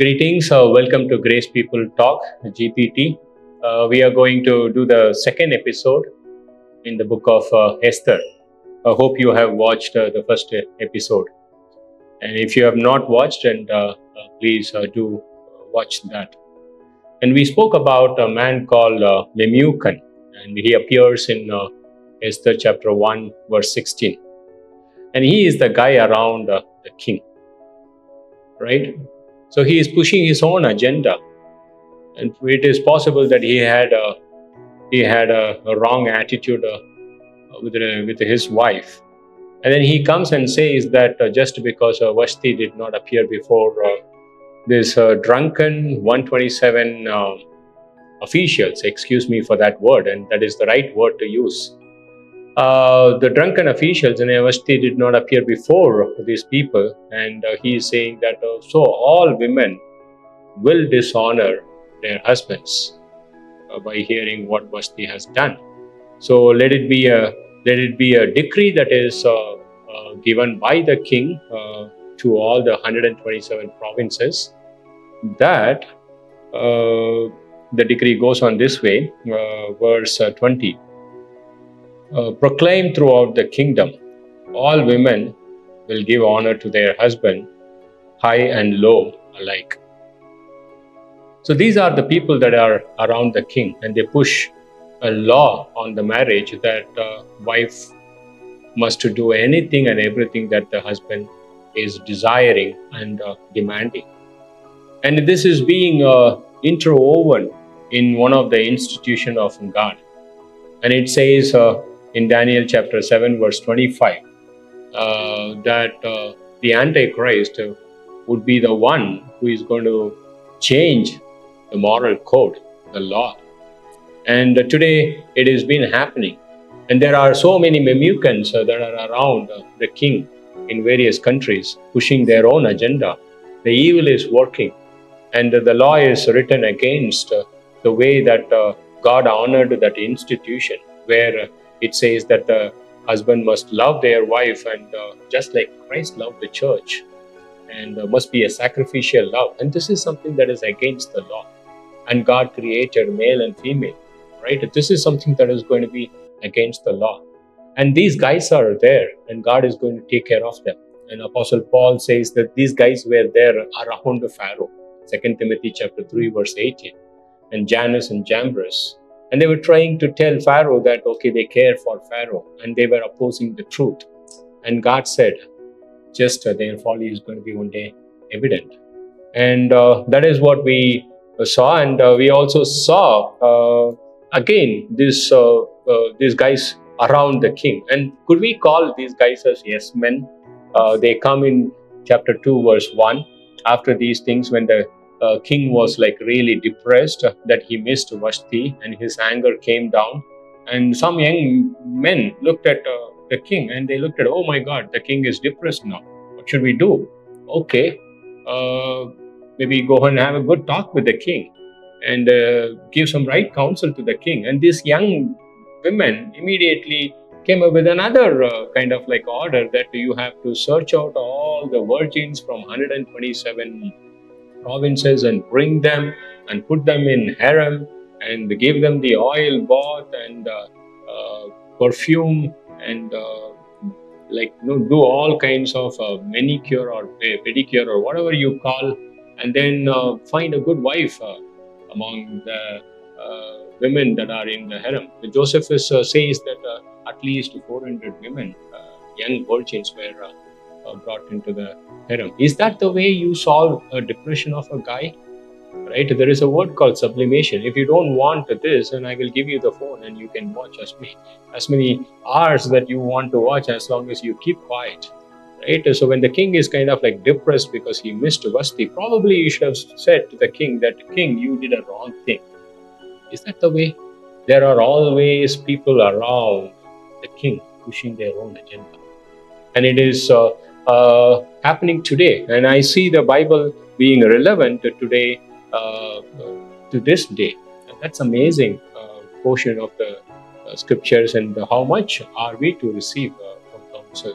Greetings, welcome to Grace People Talk, GPT. We are going to do the second episode in the book of Esther. I hope you have watched the first episode. And if you have not watched, please do watch that. And we spoke about a man called Memucan, and he appears in Esther chapter 1, verse 16. And he is the guy around the king, right? So he is pushing his own agenda. And it is possible that he had a wrong attitude with his wife, and then he comes and says that just because Vashti did not appear before this drunken 127 officials, excuse me for that word, and that is the right word to use. The drunken officials and Vashti did not appear before these people, and he is saying that so all women will dishonor their husbands by hearing what Vashti has done. So let it be a decree that is given by the king to all the 127 provinces. That the decree goes on this way, verse 20. Proclaim throughout the kingdom, all women will give honor to their husband, high and low alike. So these are the people that are around the king, and they push a law on the marriage that wife must do anything and everything that the husband is desiring and demanding. And this is being interwoven in one of the institution of God. And it says in Daniel chapter 7 verse 25 that the Antichrist would be the one who is going to change the moral code, the law. And today it has been happening. And there are so many Memucans that are around the king in various countries pushing their own agenda. The evil is working, and the law is written against the way that God honored that institution, where it says that the husband must love their wife, and just like Christ loved the church, and must be a sacrificial love. And this is something that is against the law. And God created male and female, right? This is something that is going to be against the law. And these guys are there, and God is going to take care of them. And Apostle Paul says that these guys were there around the Pharaoh, 2 Timothy chapter 3, verse 18, and Janus and Jambres. And they were trying to tell Pharaoh that, okay, they care for Pharaoh, and they were opposing the truth. And God said, just their folly is going to be one day evident. And that is what we saw. And we also saw again these guys around the king. And could we call these guys as yes men? They come in chapter 2 verse 1 after these things, when the king was like really depressed that he missed Vashti, and his anger came down. And some young men looked at the king, and they looked at, oh my God, the king is depressed now. What should we do? Okay, maybe go and have a good talk with the king and give some right counsel to the king. And these young women immediately came up with another kind of like order that you have to search out all the virgins from 127 provinces and bring them and put them in harem and give them the oil bath and perfume and do all kinds of manicure or pedicure or whatever you call, and then find a good wife among the women that are in the harem. Josephus says that at least 400 women, young virgins, were brought into the harem. Is that the way you solve a depression of a guy? Right? There is a word called sublimation. If you don't want this, then I will give you the phone and you can watch as many hours that you want to watch, as long as you keep quiet. Right? So when the king is kind of like depressed because he missed Vashti, probably you should have said to the king that, king, you did a wrong thing. Is that the way? There are always people around the king pushing their own agenda. And it is happening today. And I see the Bible being relevant today, to this day. And that's amazing portion of the scriptures, and how much are we to receive from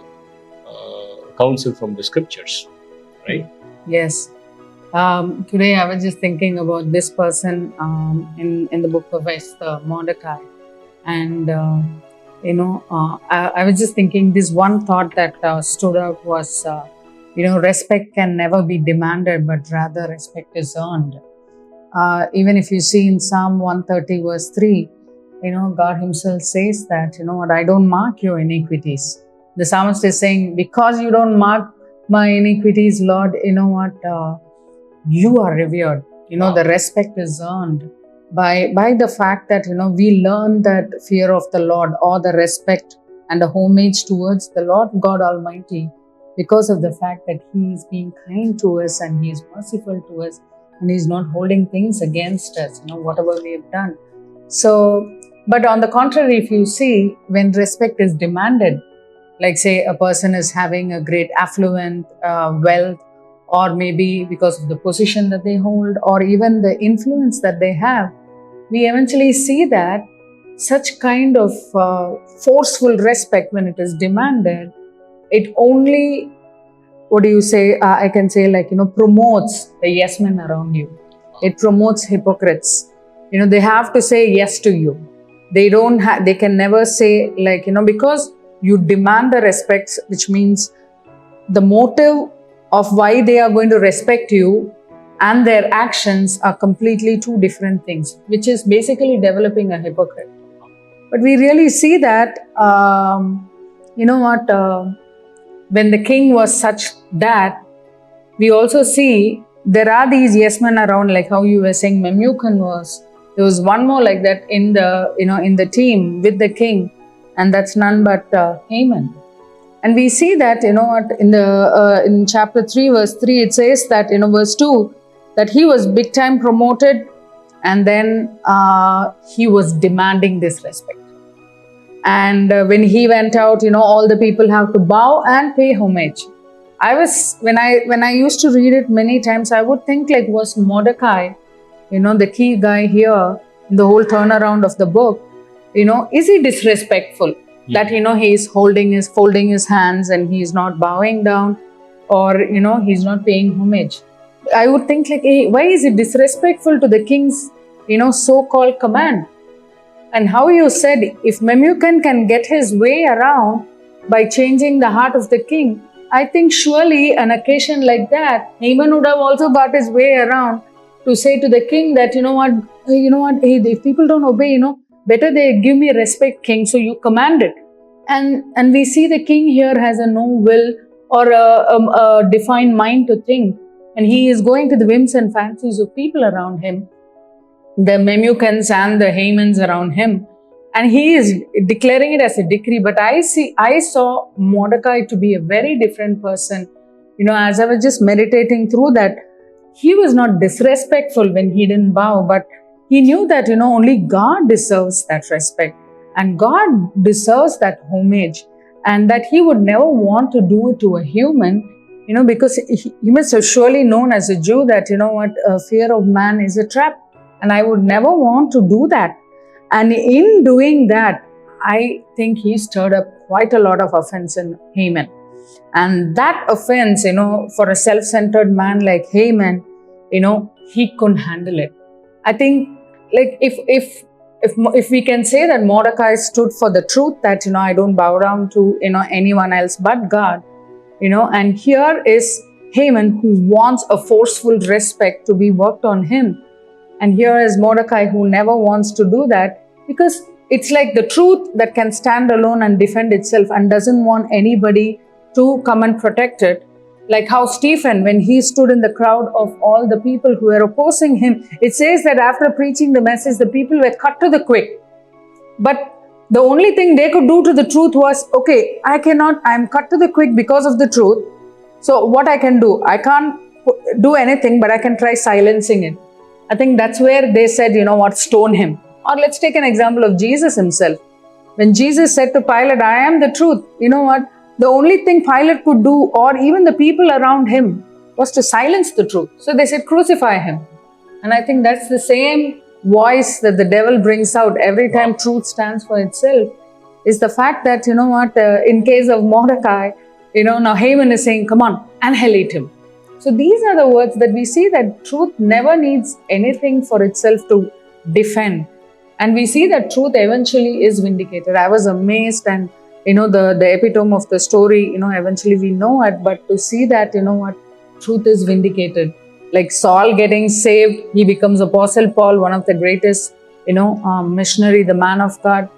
counsel from the scriptures, right? Yes. Today I was just thinking about this person in the book of Esther, Mordecai, and I was just thinking this one thought that stood out was, respect can never be demanded, but rather respect is earned. Even if you see in Psalm 130 verse 3, God himself says that, I don't mark your iniquities. The psalmist is saying, because you don't mark my iniquities, Lord, you are revered. The respect is earned by the fact that, we learn that fear of the Lord, or the respect and the homage towards the Lord God Almighty, because of the fact that he is being kind to us and he is merciful to us, and he's not holding things against us, whatever we have done. So, but on the contrary, if you see, when respect is demanded, like say a person is having a great affluent wealth, or maybe because of the position that they hold, or even the influence that they have, we eventually see that such kind of forceful respect, when it is demanded, it only, what do you say, I can say, like, promotes the yes men around you. It promotes hypocrites. They have to say yes to you. They can never say, like, because you demand the respect, which means the motive of why they are going to respect you and their actions are completely two different things, which is basically developing a hypocrite. But we really see that, when the king was such that, we also see there are these yes men around, like how you were saying Memucan was. There was one more like that in the team with the king, and that's none but Haman. And we see that, in chapter 3 verse 3, it says that, verse 2, that he was big time promoted, and then he was demanding this respect. And when he went out, all the people have to bow and pay homage. When I used to read it many times, I would think, like, was Mordecai, the key guy here in the whole turnaround of the book, is he disrespectful? That, he is folding his hands and he is not bowing down, or, he's not paying homage. I would think, like, hey, why is it disrespectful to the king's, so-called command? And how you said, if Memucan can get his way around by changing the heart of the king, I think surely an occasion like that, Haman would have also got his way around to say to the king that, hey, if people don't obey, better they give me respect, king, so you command it. And we see the king here has a no will or a defined mind to think, and he is going to the whims and fancies of people around him, the Memucans and the Hamans around him, and he is declaring it as a decree. But I saw Mordecai to be a very different person. As I was just meditating through that, he was not disrespectful when he didn't bow, but he knew that, only God deserves that respect, and God deserves that homage, and that he would never want to do it to a human, because he must have surely known as a Jew that, fear of man is a trap. And I would never want to do that. And in doing that, I think he stirred up quite a lot of offense in Haman. And that offense, for a self-centered man like Haman, he couldn't handle it. I think, like, if we can say that Mordecai stood for the truth that, I don't bow down to, anyone else but God, and here is Haman who wants a forceful respect to be worked on him. And here is Mordecai who never wants to do that, because it's like the truth that can stand alone and defend itself and doesn't want anybody to come and protect it. Like how Stephen, when he stood in the crowd of all the people who were opposing him, it says that after preaching the message, the people were cut to the quick. But the only thing they could do to the truth was, okay, I'm cut to the quick because of the truth. So what I can do? I can't do anything, but I can try silencing it. I think that's where they said, stone him. Or let's take an example of Jesus himself. When Jesus said to Pilate, I am the truth, the only thing Pilate could do, or even the people around him, was to silence the truth. So they said, crucify him. And I think that's the same voice that the devil brings out every time truth stands for itself, is the fact that, in case of Mordecai, now Haman is saying, come on, annihilate him. So these are the words that we see that truth never needs anything for itself to defend. And we see that truth eventually is vindicated. I was amazed, and the epitome of the story, eventually we know it, but to see that, what, truth is vindicated. Like Saul getting saved, he becomes Apostle Paul, one of the greatest, missionary, the man of God.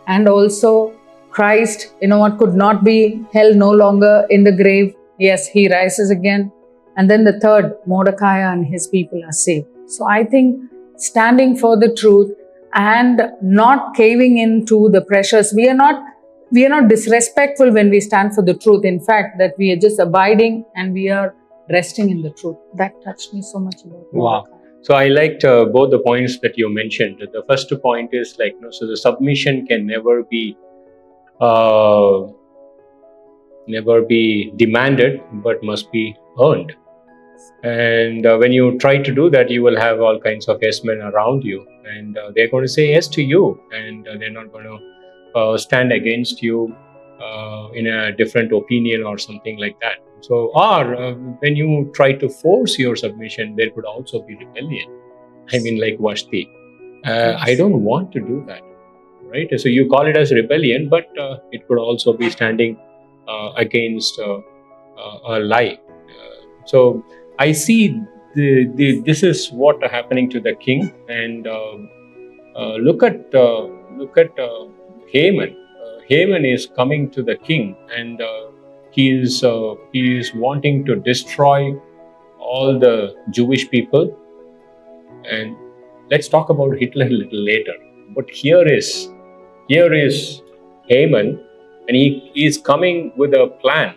And also Christ, what, could not be held no longer in the grave. Yes, he rises again. And then the third, Mordecai and his people are saved. So I think standing for the truth and not caving into the pressures. We are not disrespectful when we stand for the truth. In fact, that we are just abiding and we are resting in the truth. That touched me so much about Wow. Mordecai. So I liked both the points that you mentioned. The first point is like, so the submission can never be demanded, but must be earned. And when you try to do that, you will have all kinds of yes men around you, and they're going to say yes to you, and they're not going to stand against you in a different opinion or something like that. So, or when you try to force your submission, there could also be rebellion. I mean, like Vashti. I don't want to do that, right? So you call it as rebellion, but it could also be standing against a lie. So I see this is what happening to the king, and look at Haman. Haman is coming to the king, and he is wanting to destroy all the Jewish people. And let's talk about Hitler a little later. But here is Haman, and he is coming with a plan.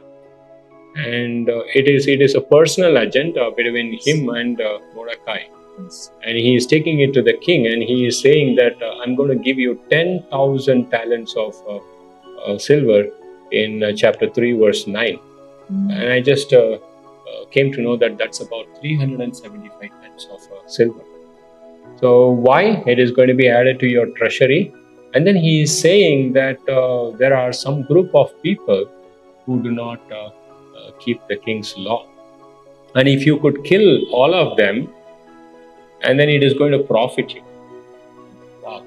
And it is a personal agenda between him and Mordecai, and he is taking it to the king, and he is saying that I'm going to give you 10,000 talents of silver in chapter 3 verse 9. And I just came to know that that's about 375 tons of silver. So why it is going to be added to your treasury? And then he is saying that there are some group of people who do not keep the king's law, and if you could kill all of them, and then it is going to profit you. Wow.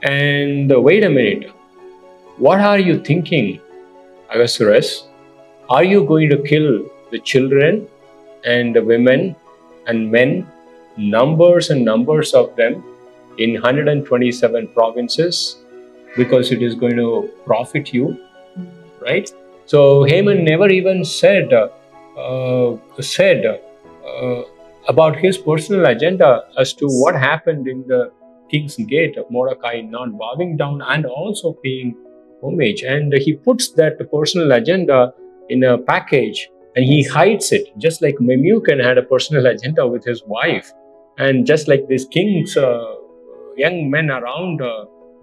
And wait a minute, what are you thinking, Ahasuerus? Are you going to kill the children and the women and men, numbers and numbers of them, in 127 provinces, because it is going to profit you, right? So Haman never even said about his personal agenda as to what happened in the king's gate of Mordecai not bowing down and also paying homage. And he puts that personal agenda in a package and he hides it, just like Memucan had a personal agenda with his wife, and just like this king's young men around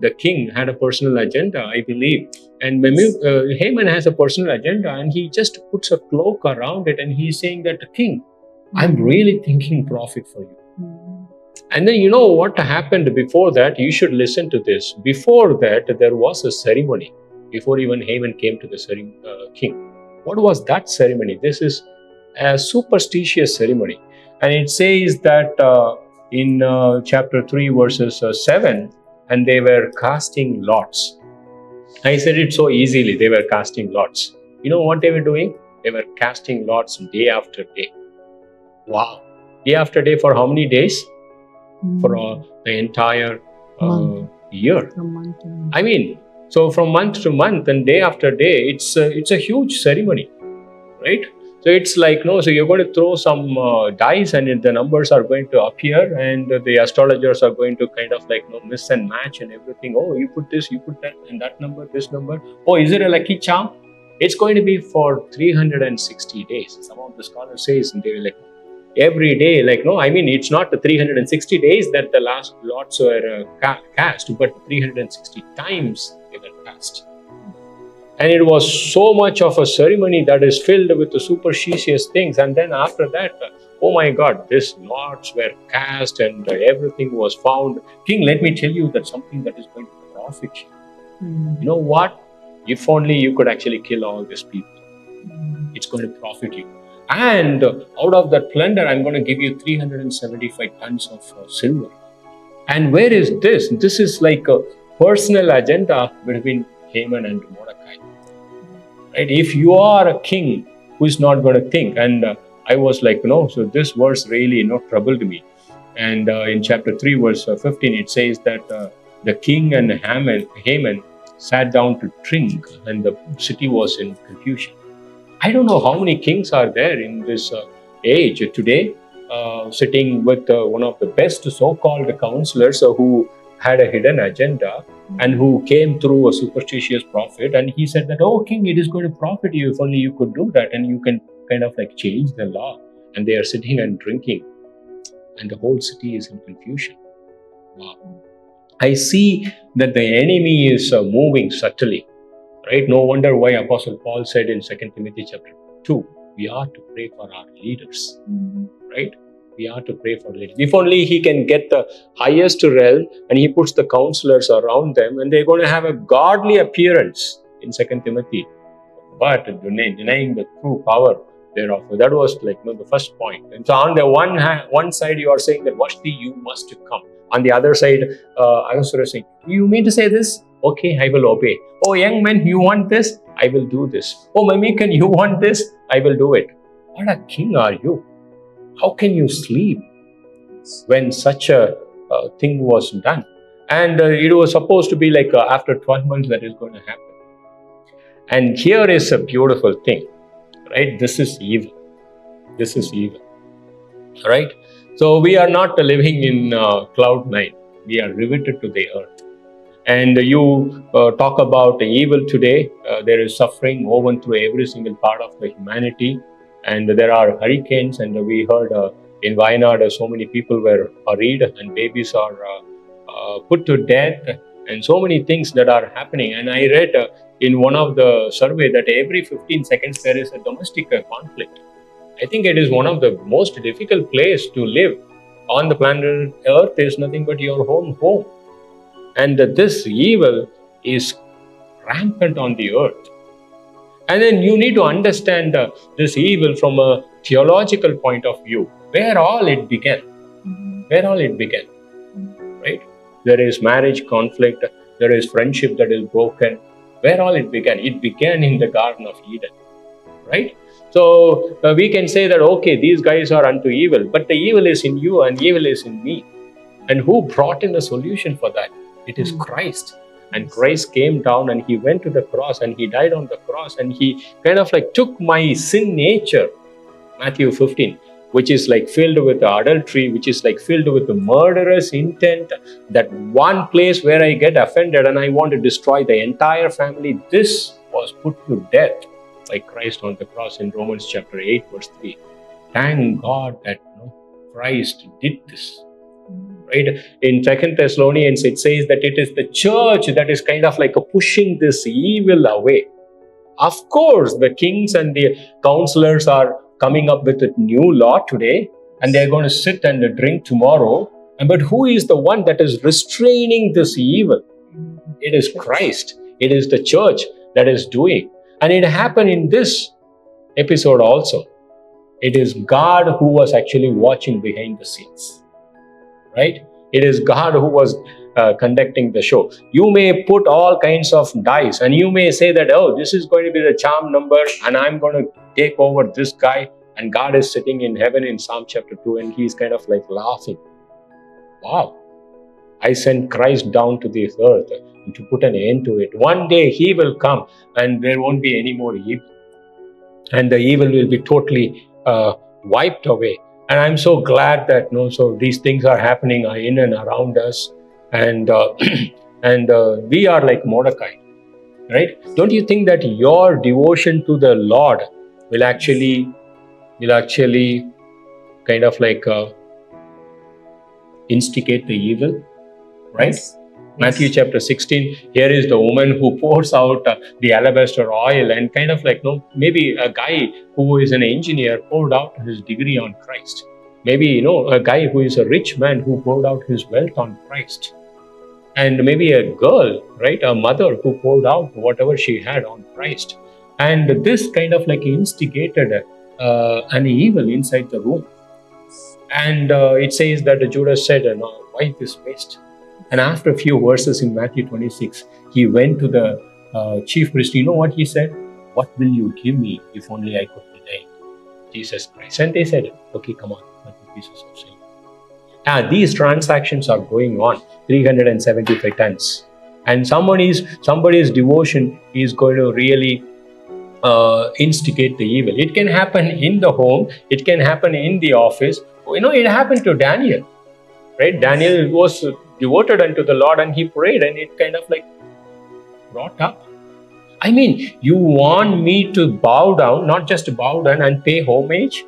the king had a personal agenda, I believe. And Haman has a personal agenda, and he just puts a cloak around it, and he's saying that, king, I'm really thinking profit for you. And then you know what happened before that? You should listen to this. Before that, there was a ceremony. Before even Haman came to the king. What was that ceremony? This is a superstitious ceremony. And it says that in chapter 3, verses 7, and they were casting lots. I said it so easily, they were casting lots. You know what they were doing? They were casting lots day after day. Wow. Day after day for how many days? For the entire year. I mean, so from month to month and day after day, it's a huge ceremony, right? So it's like, no, so you're going to throw some dice and the numbers are going to appear, and the astrologers are going to kind of like, no, miss and match and everything. Oh, you put this, you put that, and that number, this number. Oh, is it a lucky charm? It's going to be for 360 days. Some of the scholars say, and they were like, every day, like, no, I mean, it's not the 360 days that the last lots were cast, but 360 times they were cast. And it was so much of a ceremony that is filled with the superstitious things. And then after that, oh my God, these lots were cast and everything was found. King, let me tell you that something that is going to profit you. You know what? If only you could actually kill all these people. It's going to profit you. And out of that plunder, I'm going to give you 375 tons of silver. And where is this? This is like a personal agenda between Haman and Mordecai. Right? If you are a king who is not going to think, and I was like, no, so this verse really troubled me. And in chapter 3, verse 15, it says that the king and Haman sat down to drink, and the city was in confusion. I don't know how many kings are there in this age today, sitting with one of the best so-called counselors who had a hidden agenda and who came through a superstitious prophet, and he said that, oh king, it is going to profit you if only you could do that, and you can kind of like change the law. And they are sitting and drinking, and the whole city is in confusion. Wow. I see that the enemy is moving subtly. Right? No wonder why Apostle Paul said in 2 Timothy chapter 2, we are to pray for our leaders. Right? We are to pray for leaders. If only he can get the highest realm and he puts the counselors around them, and they're going to have a godly appearance in 2 Timothy. But denying the true power thereof. That was like the first point. And so on the one side, you are saying that Vashti, you must come. On the other side, I was sort of saying, you mean to say this? Okay, I will obey. Oh, young man, you want this? I will do this. Oh, Mamikan, you want this? I will do it. What a king are you? How can you sleep when such a thing was done? And it was supposed to be like after 12 months that is going to happen. And here is a beautiful thing, right? This is evil. This is evil, right? So we are not living in cloud nine. We are riveted to the earth. And you talk about evil today. There is suffering woven through every single part of the humanity. And there are hurricanes. And we heard in Wayanad, so many people were hurried and babies are put to death. And so many things that are happening. And I read in one of the survey that every 15 seconds there is a domestic conflict. I think it is one of the most difficult place to live on the planet Earth. Is nothing but your home. And this evil is rampant on the earth. And then you need to understand this evil from a theological point of view. Where all it began. Where all it began. Right? There is marriage conflict. There is friendship that is broken. Where all it began? It began in the Garden of Eden. Right? So we can say that, okay, these guys are unto evil. But the evil is in you and evil is in me. And who brought in a solution for that? It is Christ. And Christ came down and he went to the cross and he died on the cross and he kind of like took my sin nature, Matthew 15, which is like filled with adultery, which is like filled with the murderous intent, that one place where I get offended and I want to destroy the entire family. This was put to death by Christ on the cross in Romans chapter 8, verse 3. Thank God that Christ did this. Right? In 2 Thessalonians, it says that it is the church that is kind of like pushing this evil away. Of course, the kings and the counselors are coming up with a new law today, and they're going to sit and drink tomorrow. But who is the one that is restraining this evil? It is Christ. It is the church that is doing. And it happened in this episode also. It is God who was actually watching behind the scenes. Right? It is God who was conducting the show. You may put all kinds of dice and you may say that, oh, this is going to be the charm number and I'm going to take over this guy, and God is sitting in heaven in Psalm chapter 2 and he's kind of like laughing. Wow. I sent Christ down to this earth to put an end to it. One day he will come and there won't be any more evil. And the evil will be totally wiped away. And I'm so glad that so these things are happening in and around us, and we are like Mordecai, right? Don't you think that your devotion to the Lord will actually kind of like instigate the evil, right? Yes. Matthew chapter 16, here is the woman who pours out the alabaster oil, and kind of like, maybe a guy who is an engineer poured out his degree on Christ. Maybe, a guy who is a rich man who poured out his wealth on Christ. And maybe a girl, right, a mother who poured out whatever she had on Christ. And this kind of like instigated an evil inside the room. And it says that Judas said, no, why this waste? And after a few verses in Matthew 26, he went to the chief priest. You know what he said? What will you give me if only I could deny Jesus Christ? And they said, okay, come on, 30 pieces of silver. These transactions are going on, 375 tons. And somebody's devotion is going to really instigate the evil. It can happen in the home, it can happen in the office. It happened to Daniel, right? Daniel was devoted unto the Lord and he prayed, and it kind of like brought up. I mean, you want me to bow down, not just bow down and pay homage?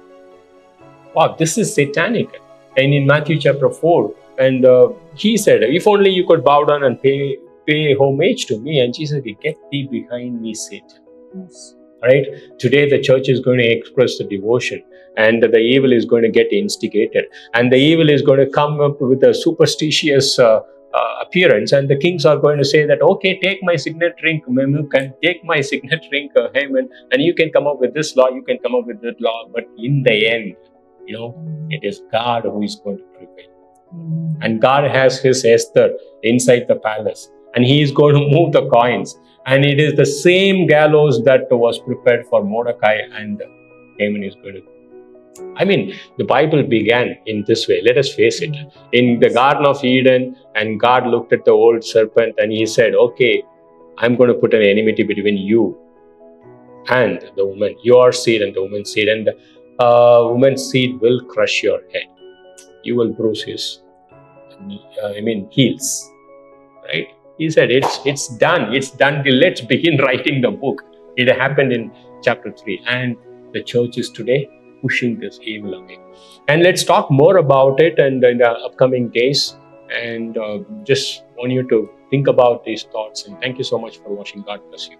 Wow, this is satanic. And in Matthew chapter 4, and he said, if only you could bow down and pay homage to me. And Jesus said, get thee behind me, Satan. Yes. Right? Today the church is going to express the devotion, and the evil is going to get instigated, and the evil is going to come up with a superstitious appearance, and the kings are going to say that, okay, take my signet ring, Memucan, take my signet ring, Haman, and you can come up with this law, you can come up with that law, but in the end, it is God who is going to prevail. And God has his Esther inside the palace, and he is going to move the coins. And it is the same gallows that was prepared for Mordecai, and Haman is going to. I mean, the Bible began in this way. Let us face it. In the Garden of Eden, and God looked at the old serpent and he said, okay, I'm going to put an enmity between you and the woman, your seed and the woman's seed. And the woman's seed will crush your head. You will bruise his, heels. Right? He said, it's done. It's done. Let's begin writing the book. It happened in chapter 3. And the church is today pushing this evil away. And let's talk more about it and in the upcoming days. And just want you to think about these thoughts. And thank you so much for watching. God bless you.